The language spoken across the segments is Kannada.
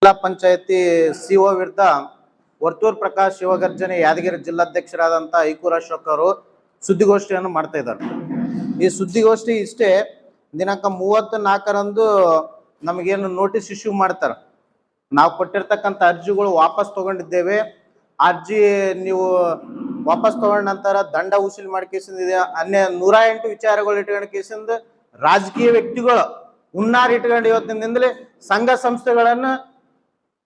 ಜಿಲ್ಲಾ ಪಂಚಾಯತಿ ಸಿಒ ವಿರುದ್ಧ ವರ್ತೂರ್ ಪ್ರಕಾಶ್ ಶಿವಗರ್ಜನೆ ಯಾದಗಿರಿ ಜಿಲ್ಲಾಧ್ಯಕ್ಷರಾದಂಥ ಐಕೂರ್ ಅಶೋಕ್ ಅವರು ಸುದ್ದಿಗೋಷ್ಠಿಯನ್ನು ಮಾಡ್ತಾ ಇದ್ದಾರೆ. ಈ ಸುದ್ದಿಗೋಷ್ಠಿ ಇಷ್ಟೇ, ದಿನಾಂಕ 34ರಂದು ನಮಗೇನು ನೋಟಿಸ್ ಇಶ್ಯೂ ಮಾಡ್ತಾರೆ. ನಾವು ಕೊಟ್ಟಿರ್ತಕ್ಕಂಥ ಅರ್ಜಿಗಳು ವಾಪಸ್ ತಗೊಂಡಿದ್ದೇವೆ. ಅರ್ಜಿ ನೀವು ವಾಪಸ್ ತಗೊಂಡ ನಂತರ ದಂಡ ವಸೂಲಿ ಮಾಡ್ಕೇಸಿಂದ ಅನ್ಯ 108 ವಿಚಾರಗಳು ಇಟ್ಕೊಂಡು ಕೇಸಿಂದ ರಾಜಕೀಯ ವ್ಯಕ್ತಿಗಳು ಉನ್ನಾರ್ ಇಟ್ಕೊಂಡು ಇವತ್ತಿನಿಂದಲೇ ಸಂಘ ಸಂಸ್ಥೆಗಳನ್ನು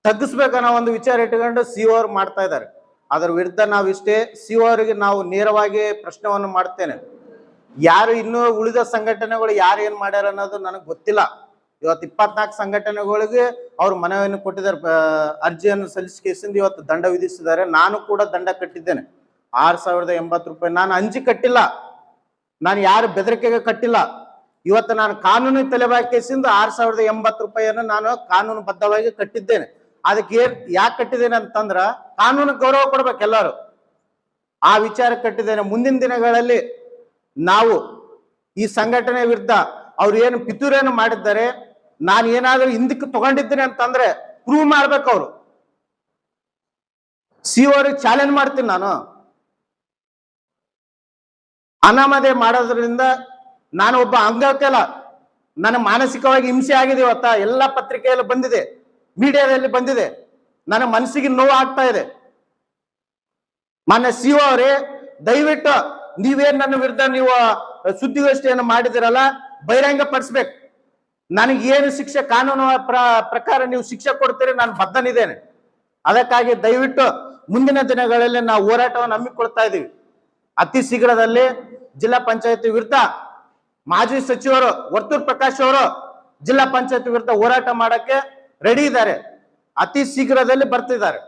ತಗ್ಗಿಸ್ಬೇಕನ್ನೋ ಒಂದು ವಿಚಾರ ಇಟ್ಕೊಂಡು ಸಿಒ ಅವ್ರು ಮಾಡ್ತಾ ಇದ್ದಾರೆ. ಅದರ ವಿರುದ್ಧ ನಾವು ಇಷ್ಟೇ ಸಿಒ ಅವರಿಗೆ ನಾವು ನೇರವಾಗಿ ಪ್ರಶ್ನೆವನ್ನು ಮಾಡ್ತೇನೆ. ಯಾರು ಇನ್ನೂ ಉಳಿದ ಸಂಘಟನೆಗಳು ಯಾರು ಏನ್ ಮಾಡ್ಯಾರ ಅನ್ನೋದು ನನಗೆ ಗೊತ್ತಿಲ್ಲ. ಇವತ್ತು 24 ಸಂಘಟನೆಗಳಿಗೆ ಅವ್ರು ಮನವಿಯನ್ನು ಕೊಟ್ಟಿದ್ದಾರೆ, ಅರ್ಜಿಯನ್ನು ಸಲ್ಲಿಸಿಕೆಸಿಂದ ಇವತ್ತು ದಂಡ ವಿಧಿಸಿದ್ದಾರೆ. ನಾನು ಕೂಡ ದಂಡ ಕಟ್ಟಿದ್ದೇನೆ 6080 ರೂಪಾಯಿ. ನಾನು ಅಂಜಿ ಕಟ್ಟಿಲ್ಲ, ನಾನು ಯಾರು ಬೆದರಿಕೆಗೆ ಕಟ್ಟಿಲ್ಲ. ಇವತ್ತು ನಾನು ಕಾನೂನು ತಲೆಬಾಕಿಸಿಂದ 6080 ರೂಪಾಯಿಯನ್ನು ನಾನು ಕಾನೂನು ಬದ್ಧವಾಗಿ ಕಟ್ಟಿದ್ದೇನೆ. ಅದಕ್ಕೆ ಯಾಕೆ ಕಟ್ಟಿದ್ದೇನೆ ಅಂತಂದ್ರ ಕಾನೂನು ಗೌರವ ಕೊಡ್ಬೇಕು ಎಲ್ಲರೂ. ಆ ವಿಚಾರ ಕಟ್ಟಿದ್ದೇನೆ. ಮುಂದಿನ ದಿನಗಳಲ್ಲಿ ನಾವು ಈ ಸಂಘಟನೆ ವಿರುದ್ಧ ಅವ್ರು ಏನು ಪಿತೂರಿಯನ್ನು ಮಾಡಿದ್ದಾರೆ, ನಾನು ಏನಾದ್ರೂ ಹಿಂದಕ್ಕೆ ತಗೊಂಡಿದ್ದೇನೆ ಅಂತಂದ್ರೆ ಪ್ರೂವ್ ಮಾಡ್ಬೇಕು. ಅವರು ಸಿಒ ಅವ್ರಿಗೆ ಚಾಲೆಂಜ್ ಮಾಡ್ತೀನಿ. ನಾನು ಅನಾಮಧೇಯ ಮಾಡೋದ್ರಿಂದ ನಾನು ಒಬ್ಬ ಅಂಗವಿಕಲ, ನನ್ನ ಮಾನಸಿಕವಾಗಿ ಹಿಂಸೆ ಆಗಿದೆ. ಇವತ್ತ ಎಲ್ಲ ಪತ್ರಿಕೆಯಲ್ಲಿ ಬಂದಿದೆ, ಮೀಡಿಯಾದಲ್ಲಿ ಬಂದಿದೆ, ನನ್ನ ಮನಸ್ಸಿಗೆ ನೋವು ಆಗ್ತಾ ಇದೆ. ಮಾನ್ಯ ಸಿಒ ಅವರೇ, ದಯವಿಟ್ಟು ನೀವೇನ್ ನನ್ನ ವಿರುದ್ಧ ನೀವು ಸುದ್ದಿಗೋಷ್ಠಿಯನ್ನು ಮಾಡಿದಿರಲ್ಲ, ಬಹಿರಂಗ ಪಡಿಸ್ಬೇಕು. ನನಗೆ ಏನು ಶಿಕ್ಷೆ ಕಾನೂನು ಪ್ರಕಾರ ನೀವು ಶಿಕ್ಷೆ ಕೊಡ್ತೀರಿ, ನಾನು ಬದ್ಧನಿದ್ದೇನೆ. ಅದಕ್ಕಾಗಿ ದಯವಿಟ್ಟು ಮುಂದಿನ ದಿನಗಳಲ್ಲಿ ನಾವು ಹೋರಾಟವನ್ನು ಹಮ್ಮಿಕೊಳ್ತಾ ಇದ್ದೀವಿ. ಅತಿ ಶೀಘ್ರದಲ್ಲಿ ಜಿಲ್ಲಾ ಪಂಚಾಯತಿ ವಿರುದ್ಧ ಮಾಜಿ ಸಚಿವರು ವರ್ತೂರ್ ಪ್ರಕಾಶ್ ಅವರು ಜಿಲ್ಲಾ ಪಂಚಾಯತಿ ವಿರುದ್ಧ ಹೋರಾಟ ಮಾಡಕ್ಕೆ ರೆಡಿ ಇದ್ದಾರೆ. ಅತಿ ಶೀಘ್ರದಲ್ಲಿ ಬರ್ತಿದ್ದಾರೆ.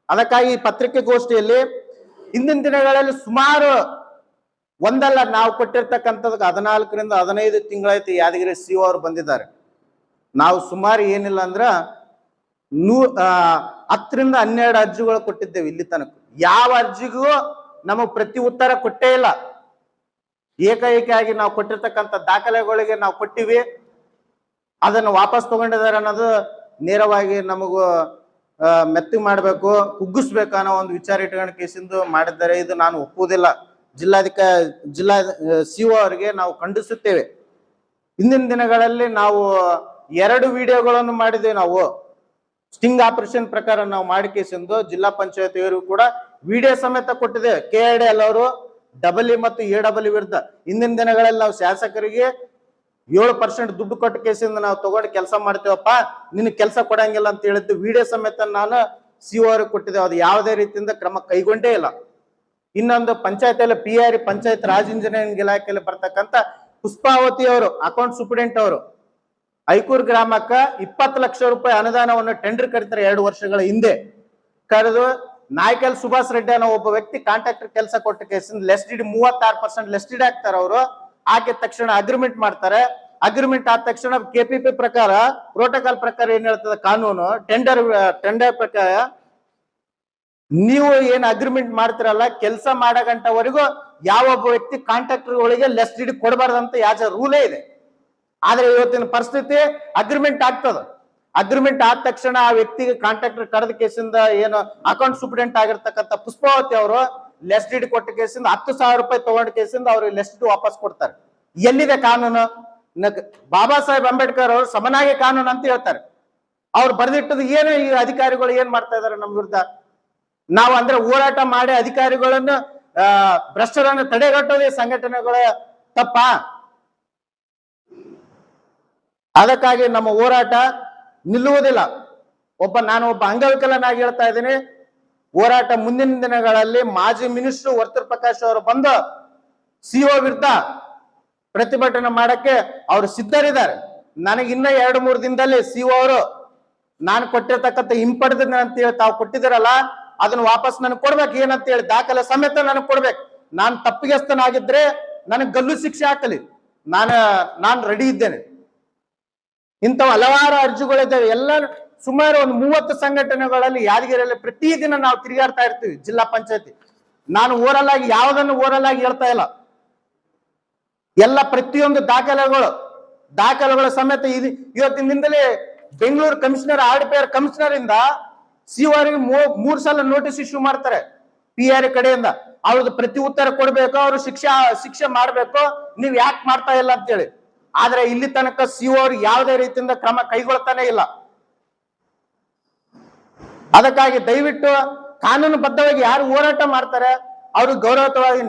ಅದಕ್ಕಾಗಿ ಈ ಪತ್ರಿಕೆಗೋಷ್ಠಿಯಲ್ಲಿ ಇಂದಿನ ದಿನಗಳಲ್ಲಿ ಸುಮಾರು ಒಂದಲ್ಲ, ನಾವು ಕೊಟ್ಟಿರ್ತಕ್ಕಂಥದ್ದು 14ರಿಂದ 15 ತಿಂಗಳಾಯ್ತು ಯಾದಗಿರಿ ಸಿಒ ಅವರು ಬಂದಿದ್ದಾರೆ. ನಾವು ಸುಮಾರು ಏನಿಲ್ಲ ಅಂದ್ರ 10ರಿಂದ 12 ಅರ್ಜಿಗಳು ಕೊಟ್ಟಿದ್ದೇವೆ ಇಲ್ಲಿ ತನಕ. ಯಾವ ಅರ್ಜಿಗೂ ನಮಗೆ ಪ್ರತಿ ಉತ್ತರ ಕೊಟ್ಟೇ ಇಲ್ಲ. ಏಕಾಏಕಿಯಾಗಿ ನಾವು ಕೊಟ್ಟಿರ್ತಕ್ಕಂಥ ದಾಖಲೆಗಳಿಗೆ ನಾವು ಕೊಟ್ಟಿವಿ, ಅದನ್ನು ವಾಪಸ್ ತಗೊಂಡಿದ್ದಾರೆ ಅನ್ನೋದು ನೇರವಾಗಿ ನಮಗೂ ಮೆತ್ತಗೆ ಮಾಡಬೇಕು, ಕುಗ್ಗಿಸ್ಬೇಕು ಅನ್ನೋ ಒಂದು ವಿಚಾರ ಇಟ್ಕೊಂಡು ಕೇಸಿಂದು ಮಾಡಿದ್ದಾರೆ. ಇದು ನಾನು ಒಪ್ಪುವುದಿಲ್ಲ. ಜಿಲ್ಲಾ ಸಿಒ ಅವರಿಗೆ ನಾವು ಖಂಡಿಸುತ್ತೇವೆ. ಇಂದಿನ ದಿನಗಳಲ್ಲಿ ನಾವು 2 ವಿಡಿಯೋಗಳನ್ನು ಮಾಡಿದ್ದೇವೆ. ನಾವು ಸ್ಟಿಂಗ್ ಆಪರೇಷನ್ ಪ್ರಕಾರ ನಾವು ಮಾಡಿ ಕೇಸಿಂದು ಜಿಲ್ಲಾ ಪಂಚಾಯತಿಯವರಿಗೂ ಕೂಡ ವಿಡಿಯೋ ಸಮೇತ ಕೊಟ್ಟಿದ್ದೇವೆ. KIDL ಅವರು ಡಬಲಿ ಮತ್ತು AW ವಿರುದ್ಧ ಇಂದಿನ ದಿನಗಳಲ್ಲಿ ನಾವು ಶಾಸಕರಿಗೆ 7% ದುಡ್ಡು ಕೊಟ್ಟ ಕೇಸಿಂದ ನಾವು ತಗೊಂಡು ಕೆಲಸ ಮಾಡ್ತೇವಪ್ಪ, ನಿನ್ನ ಕೆಲಸ ಕೊಡಂಗಿಲ್ಲ ಅಂತ ಹೇಳಿದ್ದು ವಿಡಿಯೋ ಸಮೇತ ನಾನು ಸಿಒ ಅವ್ರಿಗೆ ಕೊಟ್ಟಿದ್ದೇವೆ. ಅದು ಯಾವುದೇ ರೀತಿಯಿಂದ ಕ್ರಮ ಕೈಗೊಂಡೇ ಇಲ್ಲ. ಇನ್ನೊಂದು ಪಂಚಾಯತಿಯಲ್ಲಿ PIR ಪಂಚಾಯತ್ ರಾಜ್ ಇಂಜಿನಿಯರಿಂಗ್ ಇಲಾಖೆಯಲ್ಲಿ ಬರ್ತಕ್ಕಂಥ ಪುಷ್ಪಾವತಿ ಅವರು ಅಕೌಂಟ್ ಸೂಪರಿಂಟೆಂಡೆಂಟ್ ಅವರು ಐಕೂರ್ ಗ್ರಾಮಕ್ಕ 20 ಲಕ್ಷ ರೂಪಾಯಿ ಅನುದಾನವನ್ನು ಟೆಂಡರ್ ಕರೀತಾರೆ 2 ವರ್ಷಗಳ ಹಿಂದೆ ಕರೆದು. ನಾಯ್ಕಲ್ ಸುಭಾಷ್ ರೆಡ್ಡಿ ಅನ್ನೋ ಒಬ್ಬ ವ್ಯಕ್ತಿ ಕಾಂಟ್ರಾಕ್ಟರ್ ಕೆಲಸ ಕೊಟ್ಟ ಕೇಸಿಂದ ಲೆಸ್ ಡಿಡಿ 36% ಲೆಸ್ ಡಿಡಿ ಹಾಕ್ತಾರೆ. ಅವರು ಹಾಕಿದ ತಕ್ಷಣ ಅಗ್ರಿಮೆಂಟ್ ಮಾಡ್ತಾರೆ. ಅಗ್ರಿಮೆಂಟ್ ಆದ ತಕ್ಷಣ KPP ಪ್ರಕಾರ, ಪ್ರೋಟೋಕಾಲ್ ಪ್ರಕಾರ ಏನ್ ಹೇಳ್ತದೆ ಕಾನೂನು, ಟೆಂಡರ್ ಪ್ರಕಾರ ನೀವು ಏನ್ ಅಗ್ರಿಮೆಂಟ್ ಮಾಡ್ತಿರಲ್ಲ, ಕೆಲಸ ಮಾಡೋ ಗಂಟವರೆಗೂ ಯಾವೊಬ್ಬ ವ್ಯಕ್ತಿ ಕಾಂಟ್ರಾಕ್ಟರ್ಗಳಿಗೆ ಲೆಸ್ ಡಿಡಿ ಕೊಡಬಾರ್ದಂತ ಯಾಜ ರೂಲೇ ಇದೆ. ಆದ್ರೆ ಇವತ್ತಿನ ಪರಿಸ್ಥಿತಿ ಅಗ್ರಿಮೆಂಟ್ ಆಗ್ತದ. ಅಗ್ರಿಮೆಂಟ್ ಆದ ತಕ್ಷಣ ಆ ವ್ಯಕ್ತಿಗೆ ಕಾಂಟ್ರಾಕ್ಟರ್ ಕರೆದ ಕೇಸಿಂದ ಏನು ಅಕೌಂಟ್ ಸೂಪರಿಂಟೆಂಡೆಂಟ್ ಆಗಿರ್ತಕ್ಕಂಥ ಪುಷ್ಪಾವತಿ ಅವರು ಲೆಸ್ ಡಿಡಿ ಕೊಟ್ಟ ಕೇಸಿಂದ 10,000 ರೂಪಾಯಿ ತಗೊಂಡ ಕೇಸಿಂದ ಅವ್ರಿಗೆ ಲೆಸ್ ಡಿಡಿ ವಾಪಸ್ ಕೊಡ್ತಾರೆ. ಎಲ್ಲಿದೆ ಕಾನೂನು? ಬಾಬಾ ಸಾಹೇಬ್ ಅಂಬೇಡ್ಕರ್ ಅವರು ಸಮನಾಗಿ ಕಾನೂನು ಅಂತ ಹೇಳ್ತಾರೆ. ಅವ್ರು ಬರೆದಿಟ್ಟದು ಏನು? ಈ ಅಧಿಕಾರಿಗಳು ಏನ್ ಮಾಡ್ತಾ ಇದಾರೆ ನಮ್ಮ ವಿರುದ್ಧ? ನಾವು ಅಂದ್ರೆ ಹೋರಾಟ ಮಾಡಿ ಅಧಿಕಾರಿಗಳನ್ನು ಭ್ರಷ್ಟರನ್ನು ತಡೆಗಟ್ಟೋದೇ ಸಂಘಟನೆಗಳ ತಪ್ಪ. ಅದಕ್ಕಾಗಿ ನಮ್ಮ ಹೋರಾಟ ನಿಲ್ಲುವುದಿಲ್ಲ. ನಾನು ಒಬ್ಬ ಅಂಗವಿಕಲನಾಗಿ ಹೇಳ್ತಾ ಇದ್ದೀನಿ. ಹೋರಾಟ ಮುಂದಿನ ದಿನಗಳಲ್ಲಿ ಮಾಜಿ ಮಿನಿಸ್ಟರ್ ವರ್ತೂರ್ ಪ್ರಕಾಶ್ ಅವರು ಬಂದು ಸಿಒ ವಿರುದ್ಧ ಪ್ರತಿಭಟನೆ ಮಾಡಕ್ಕೆ ಅವರು ಸಿದ್ಧರಿದ್ದಾರೆ. ನನಗೆ ಇನ್ನ 2-3 ದಿನದಲ್ಲಿ ಸಿಒ ಅವರು ನಾನು ಕೊಟ್ಟಿರ್ತಕ್ಕಂಥ ಹಿಂಪಡೆದ ಅಂತ ಹೇಳಿ ತಾವು ಕೊಟ್ಟಿದ್ದೀರಲ್ಲ, ಅದನ್ನ ವಾಪಸ್ ನನಗೆ ಕೊಡ್ಬೇಕು. ಏನಂತ ಹೇಳಿ ದಾಖಲೆ ಸಮೇತ ನನಗೆ ಕೊಡ್ಬೇಕು. ನಾನು ತಪ್ಪಿಗೆಸ್ತನಾಗಿದ್ರೆ ನನಗೆ ಗಲ್ಲು ಶಿಕ್ಷೆ ಹಾಕಲಿ, ನಾನು ರೆಡಿ ಇದ್ದೇನೆ. ಇಂಥವು ಹಲವಾರು ಅರ್ಜಿಗಳಿದ್ದಾವೆ. ಎಲ್ಲ ಸುಮಾರು ಒಂದು 30 ಸಂಘಟನೆಗಳಲ್ಲಿ ಯಾದಗಿರಿಯಲ್ಲಿ ಪ್ರತಿದಿನ ನಾವು ತಿರುಗಾಡ್ತಾ ಇರ್ತೀವಿ. ಜಿಲ್ಲಾ ಪಂಚಾಯತಿ ನಾನು ಓರಲ್ ಆಗಿ ಯಾವುದನ್ನು ಓರಲ್ ಆಗಿ ಹೇಳ್ತಾ ಇಲ್ಲ. ಎಲ್ಲ ಪ್ರತಿಯೊಂದು ದಾಖಲೆಗಳು ಸಮೇತ ಇವತ್ತಿನಿಂದಲೇ ಬೆಂಗಳೂರು ಕಮಿಷನರ್ RDPR ಕಮಿಷನರ್ ಇಂದ ಸಿಒರಿಗೆ 3 ಸಲ ನೋಟಿಸ್ ಇಶ್ಯೂ ಮಾಡ್ತಾರೆ PR ಕಡೆಯಿಂದ. ಅವ್ರದ್ದು ಪ್ರತಿ ಉತ್ತರ ಕೊಡ್ಬೇಕು, ಅವ್ರು ಶಿಕ್ಷೆ ಮಾಡ್ಬೇಕು, ನೀವ್ ಯಾಕೆ ಮಾಡ್ತಾ ಇಲ್ಲ ಅಂತೇಳಿ. ಆದ್ರೆ ಇಲ್ಲಿ ತನಕ CO ಅವ್ರು ಯಾವುದೇ ರೀತಿಯಿಂದ ಕ್ರಮ ಕೈಗೊಳ್ತಾನೆ ಇಲ್ಲ. ಅದಕ್ಕಾಗಿ ದಯವಿಟ್ಟು ಕಾನೂನುಬದ್ಧವಾಗಿ ಯಾರು ಹೋರಾಟ ಮಾಡ್ತಾರೆ ಅವ್ರಿಗೆ ಗೌರವಯುತವಾಗಿ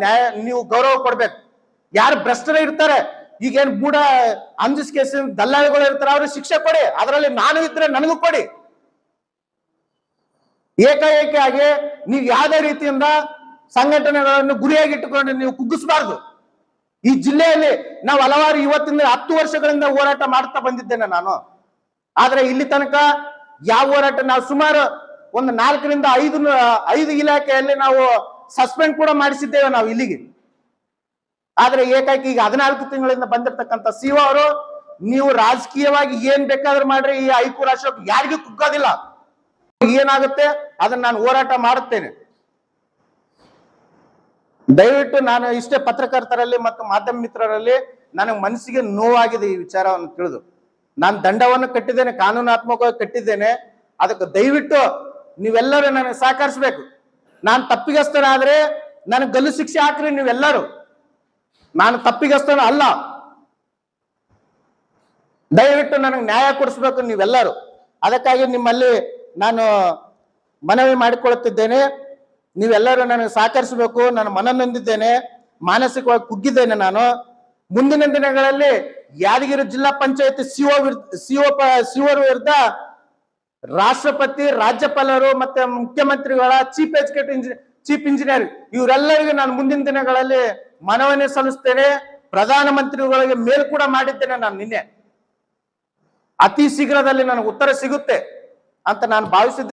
ನೀವು ಗೌರವ ಕೊಡ್ಬೇಕು. ಯಾರು ಭ್ರಷ್ಟರು ಇರ್ತಾರೆ, ಈಗೇನ್ ಬೂಡ ಅಂಜಿಸ್ ಕೇಸಿನ ದಲ್ಲಾಳಿಗಳು ಇರ್ತಾರೆ, ಅವ್ರಿಗೆ ಶಿಕ್ಷೆ ಕೊಡಿ. ಅದರಲ್ಲಿ ನಾನು ಇದ್ರೆ ನನಗೂ ಕೊಡಿ. ಏಕಾಏಕಿಯಾಗಿ ನೀವು ಯಾವುದೇ ರೀತಿಯಿಂದ ಸಂಘಟನೆಗಳನ್ನು ಗುರಿಯಾಗಿಟ್ಟುಕೊಂಡು ನೀವು ಕುಗ್ಗಿಸಬಾರ್ದು. ಈ ಜಿಲ್ಲೆಯಲ್ಲಿ ನಾವು ಹಲವಾರು ಇವತ್ತಿಂದ 10 ವರ್ಷಗಳಿಂದ ಹೋರಾಟ ಮಾಡ್ತಾ ಬಂದಿದ್ದೇನೆ ನಾನು. ಆದ್ರೆ ಇಲ್ಲಿ ತನಕ ಯಾವ ಹೋರಾಟ, ನಾವು ಸುಮಾರು ಒಂದು 4 ರಿಂದ 5 ಇಲಾಖೆಯಲ್ಲಿ ನಾವು ಸಸ್ಪೆಂಡ್ ಕೂಡ ಮಾಡಿಸಿದ್ದೇವೆ ನಾವು ಇಲ್ಲಿಗೆ. ಆದ್ರೆ ಏಕಾಏಕಿ ಈಗ 14 ತಿಂಗಳಿಂದ ಬಂದಿರತಕ್ಕಂತ CO ಅವರು, ನೀವು ರಾಜಕೀಯವಾಗಿ ಏನ್ ಬೇಕಾದ್ರೂ ಮಾಡ್ರಿ, ಈ ಐಕೂರ್ ಅಶೋಕ್ ಯಾರಿಗೂ ಕುಗ್ಗೋದಿಲ್ಲ. ಏನಾಗುತ್ತೆ ಅದನ್ನ ನಾನು ಹೋರಾಟ ಮಾಡುತ್ತೇನೆ. ದಯವಿಟ್ಟು ನಾನು ಇಷ್ಟೇ ಪತ್ರಕರ್ತರಲ್ಲಿ ಮತ್ತು ಮಾಧ್ಯಮ ಮಿತ್ರರಲ್ಲಿ ನನಗೆ ಮನಸ್ಸಿಗೆ ನೋವಾಗಿದೆ ಈ ವಿಚಾರವನ್ನು ತಿಳಿದು. ನಾನು ದಂಡವನ್ನು ಕಟ್ಟಿದ್ದೇನೆ, ಕಾನೂನಾತ್ಮಕವಾಗಿ ಕಟ್ಟಿದ್ದೇನೆ. ಅದಕ್ಕೆ ದಯವಿಟ್ಟು ನೀವೆಲ್ಲರೂ ನನಗೆ ಸಹಕರಿಸಬೇಕು. ನಾನು ತಪ್ಪಿಗಸ್ತನಾದ್ರೆ ನನಗೆ ಗಲ್ಲು ಶಿಕ್ಷೆ ಹಾಕ್ರಿ ನೀವೆಲ್ಲರೂ. ನಾನು ತಪ್ಪಿಗಸ್ತನ ಅಲ್ಲ. ದಯವಿಟ್ಟು ನನಗೆ ನ್ಯಾಯ ಕೊಡಿಸ್ಬೇಕು ನೀವೆಲ್ಲರೂ. ಅದಕ್ಕಾಗಿ ನಿಮ್ಮಲ್ಲಿ ನಾನು ಮನವಿ ಮಾಡಿಕೊಳ್ಳುತ್ತಿದ್ದೇನೆ, ನೀವೆಲ್ಲರೂ ನನಗೆ ಸಹಕರಿಸಬೇಕು. ನಾನು ಮನನೊಂದಿದ್ದೇನೆ, ಮಾನಸಿಕವಾಗಿ ಕುಗ್ಗಿದ್ದೇನೆ ನಾನು. ಮುಂದಿನ ದಿನಗಳಲ್ಲಿ ಯಾದಗಿರಿ ಜಿಲ್ಲಾ ಪಂಚಾಯತ್ CO ವಿರುದ್ಧ ರಾಷ್ಟ್ರಪತಿ, ರಾಜ್ಯಪಾಲರು ಮತ್ತೆ ಮುಖ್ಯಮಂತ್ರಿಗಳ ಚೀಫ್ ಇಂಜಿನಿಯರ್ ಇವರೆಲ್ಲರಿಗೂ ನಾನು ಮುಂದಿನ ದಿನಗಳಲ್ಲಿ ಮನವಿ ಸಲ್ಲಿಸ್ತೇನೆ. ಪ್ರಧಾನಮಂತ್ರಿಗಳಿಗೆ ಮೇಲ್ ಕೂಡ ಮಾಡಿದ್ದೇನೆ ನಾನು ನಿನ್ನೆ. ಅತಿ ಶೀಘ್ರದಲ್ಲಿ ನನಗೆ ಉತ್ತರ ಸಿಗುತ್ತೆ ಅಂತ ನಾನು ಭಾವಿಸಿದ್ದೇನೆ.